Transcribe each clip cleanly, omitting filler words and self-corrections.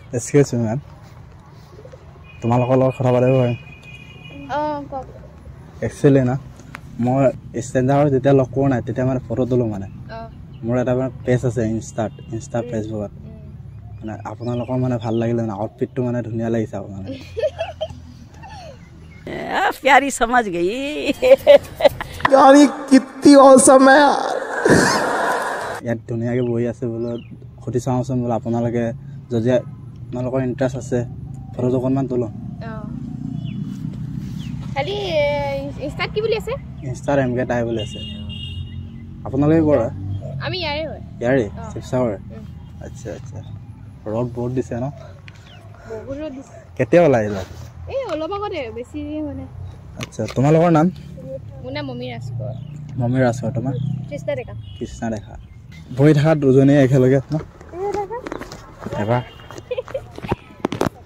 excuse মি ma'am তোমালোকৰ লগত কথা পাতিব পাৰিম কওক একচুৱেলি না মই ষ্টেণ্ডাৰ্ডত যেতিয়া লগ কৰোঁ নাই তেতিয়া মানে ফটো তোলোঁ মানে মোৰ এটা মানে পেজ আছে ইনষ্টা ফেচবুকত মানে আপোনালোকৰ মানে ভাল লাগিলে মানে আউটফিটটো মানে ধুনীয়া লাগিছে আপোনাৰ प्यारी समझ गई यार ये कितनी औसम है यार ইয়াত ধুনীয়াকৈ বহি আছে বোলো সুধি চাওঁচোন বোলো আপোনালোকে যদি আপোনালোকৰ ইণ্টাৰেষ্ট আছে ফটোটো অকণমান তোলোঁ খালি ইনষ্টাত কি বুলি আছে ইনষ্টাৰ এমকে টাই বুলি আছে আপোনালোকে কৰা আমি ইয়াৰে হয় ইয়াৰে শিৱসাগৰ আচ্ছা আচ্ছা ৰ'দ বহুত দিছে ন বহুত ৰ'দ দিছে কেতিয়া ওলাই আহিলা এই অলপ আগতে বেছি মানে আচ্ছা তোমালোকৰ নাম মোৰ নাম মমি ৰাজকোঁৱৰ মমি ৰাজকোঁৱৰ তোমাৰ কৃষ্ণা ডেকা বহি থকা দুজনীয়ে একেলগে ন এবাৰ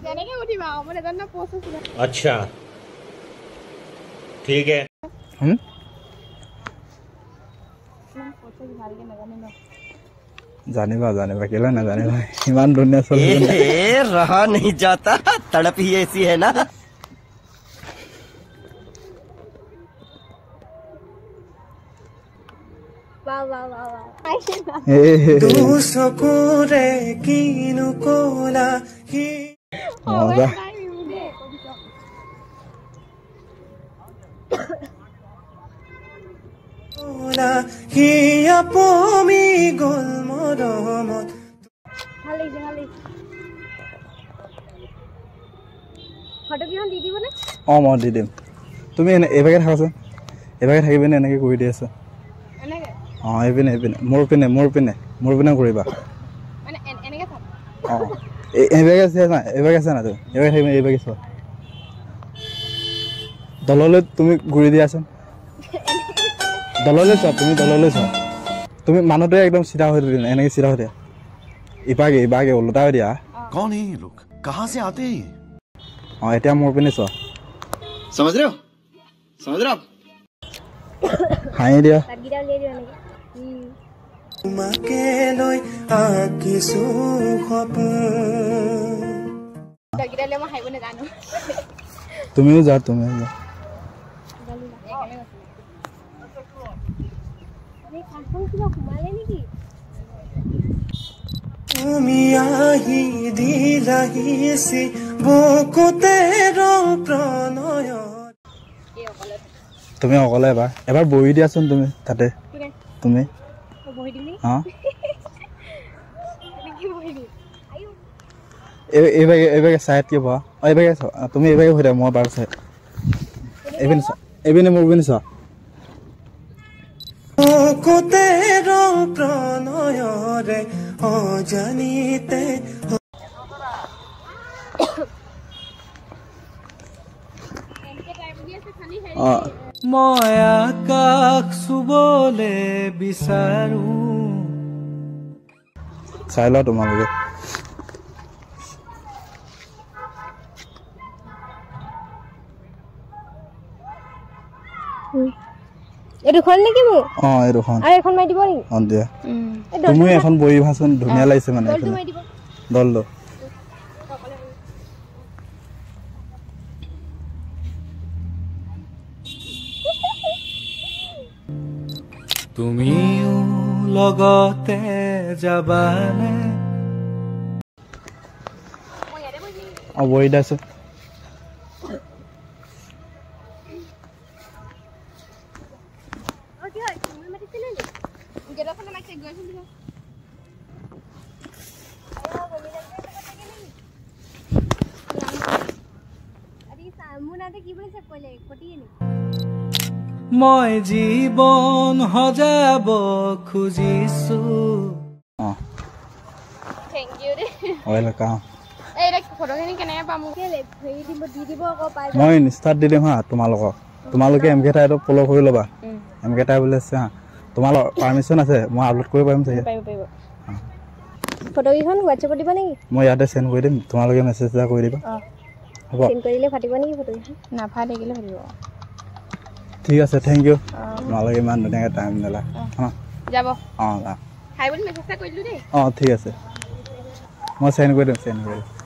কেনেকৈ উঠিবা মই নাজানো প'ষ্ট আছিলে अच्छा ठीक है জানিবা কেলৈ নাজানিবা ইমান ধুনীয়া চলি रहा नहीं जाता तड़प ही ऐसी है ना মজা অঁ মই দি দিম তুমি এইভাগে থাকাচোন এইভাগে থাকি পিনে এনেকৈ কৰি দি আছা অঁ এইপিনে মোৰ পিনে কৰিবা অঁ এইভাগে আছে না তুমি এইভাগে থাকিব এইভাগে চোৱা দললৈ তুমি ঘূৰি দিয়াচোন দললৈ চোৱা তুমি মানুহটোৱে একদম চিধা হৈ দিয়া এনেকৈ চিধা হৈ দিয়া ইবাগে ওলোটা হৈ দিয়া कौन है ये लोग कहाँ से आते हैं অঁ এতিয়া মোৰ পিনে চোৱা समझ रहे हो হাঁহি দিয়া তুমিও যা তুমি আহি দিলাহিছি বুকুতে প্ৰণয় তুমি অকলে এবাৰ বহি দিয়াচোন তুমি তাতে তুমি অঁ এইভাগে চাইড কি পোৱা অঁ এইভাগে চোৱা তুমি এইভাগে হৈ দিয়া মই বাৰু চাই এইপিনে মোৰ পিনে চোৱা বুকুতে প্ৰণয়ৰে অজানিতে মই আকাশ চুবলে বিচাৰো চাই লোৱা তোমালোকে এইখন নেকি মোৰ অঁ এইখন আৰু এখন মাৰি দিব নেকি অঁ দিয়া তুমি এখন বহিবাচোন ধুনীয়া লাগিছে মানে দলটো তুমিও লগতে যাবানে অঁ বহি দিয়াচোন মই জীৱন সজাব খুজিছো অঁ থেংক ইউ দে ৱেলকাম এইটা ফটোখিনি কেনেকৈ পাম দি দিব আকৌ পাই মই ইনষ্টাত দি দিম হা তোমালোকে এমকে টাইটো ফ'ল' কৰি ল'বা এমকে টাই বুলি আছে হা তোমালোকৰ পাৰ্মিশ্যন আছে মই আপলোড কৰিব পাৰিম চাগে ফটোকেইখন হোৱাটছএপত দিবা নেকি মই ইয়াতে চেণ্ড কৰি দিম তোমালোকে মেছেজ এটা কৰি দিবা হ'ব চেণ্ড কৰিলে ফাটিব নেকি ফটোকেইখন নাফাটে থাকিলে ফাটিব ঠিক আছে থেংক ইউ তোমালোকে ইমান ধুনীয়াকৈ টাইম দিলা যাব অঁ খাই বুলি মেছেজ এটা কৰি দিলোঁ দেই অঁ ঠিক আছে মই চেণ্ড কৰি দিম